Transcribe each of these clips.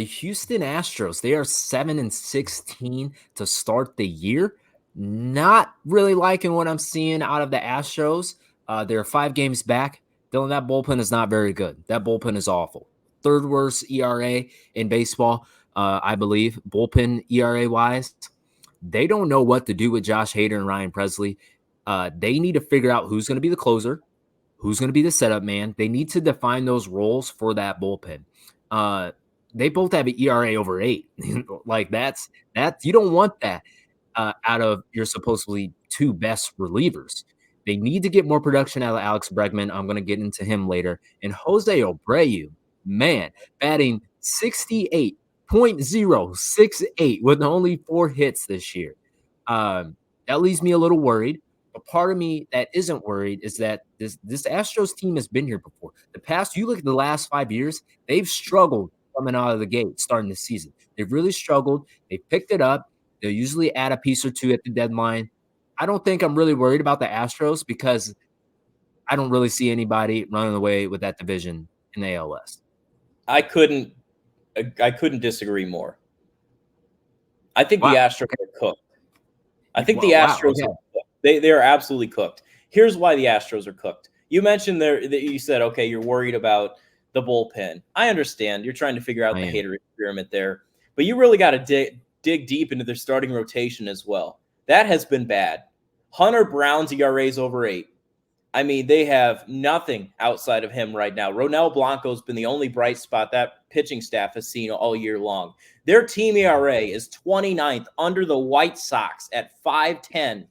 The Houston Astros, they are 7-16 to start the year. Not really liking what I'm seeing out of the Astros. They're 5 games back. Dylan, that bullpen is not very good. That bullpen is awful. Third worst ERA in baseball, I believe. Bullpen ERA wise, they don't know what to do with Josh Hader and Ryan Presley. They need to figure out who's going to be the closer, who's going to be the setup man. They need to define those roles for that bullpen. They both have an ERA over 8. Like that's you don't want that out of your supposedly 2 best relievers. They need to get more production out of Alex Bregman. I'm going to get into him later. And Jose Abreu, man, batting 68.068 with only 4 hits this year. That leaves me a little worried. But part of me that isn't worried is that this Astros team has been here before. You look at the last 5 years, they've struggled coming out of the gate starting the season. They've really struggled. They picked it up. They'll usually add a piece or 2 at the deadline. I don't think I'm really worried about the Astros because I don't really see anybody running away with that division in the AL West. I couldn't disagree more. I think the Astros are cooked. I think the Astros are cooked. They are absolutely cooked. Here's why the Astros are cooked. You mentioned there that you said, okay, you're worried about the bullpen. I understand. You're trying to figure out the Hader experiment there. But you really got to dig deep into their starting rotation as well. That has been bad. Hunter Brown's ERA is over 8. I mean, they have nothing outside of him right now. Ronel Blanco's been the only bright spot that pitching staff has seen all year long. Their team ERA is 29th under the White Sox at 5.10.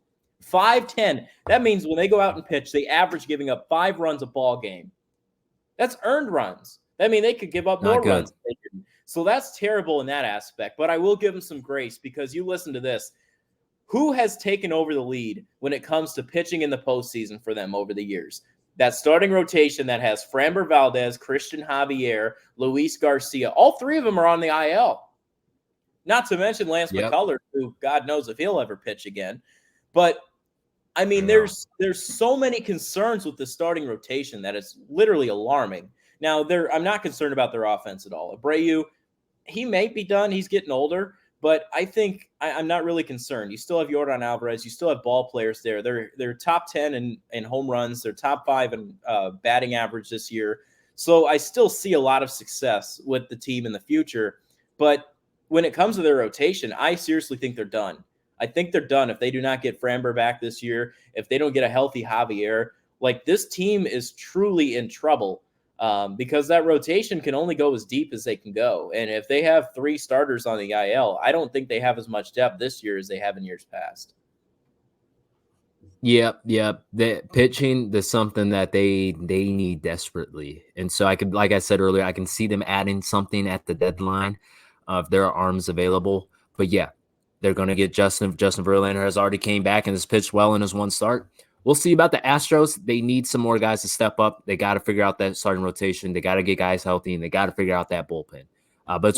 5.10. That means when they go out and pitch, they average giving up 5 runs a ball game. That's earned runs. I mean, they could give up more runs. So that's terrible in that aspect. But I will give them some grace because you listen to this. Who has taken over the lead when it comes to pitching in the postseason for them over the years? That starting rotation that has Framber Valdez, Christian Javier, Luis Garcia. All 3 of them are on the IL. Not to mention Lance McCullers, who God knows if he'll ever pitch again. But I mean, there's so many concerns with the starting rotation that it's literally alarming. Now, I'm not concerned about their offense at all. Abreu, he may be done. He's getting older. But I think I'm not really concerned. You still have Yordan Alvarez. You still have ball players there. They're top 10 in home runs. They're top 5 in batting average this year. So I still see a lot of success with the team in the future. But when it comes to their rotation, I seriously think they're done. I think they're done if they do not get Framber back this year, if they don't get a healthy Javier. Like, this team is truly in trouble because that rotation can only go as deep as they can go. And if they have 3 starters on the IL, I don't think they have as much depth this year as they have in years past. Yep. The pitching is something that they need desperately. And so like I said earlier, I can see them adding something at the deadline if there are arms available. But yeah, they're going to get Justin Verlander has already came back and has pitched well in his 1 start. We'll see about the Astros. They need some more guys to step up. They got to figure out that starting rotation. They got to get guys healthy, and they got to figure out that bullpen. But it's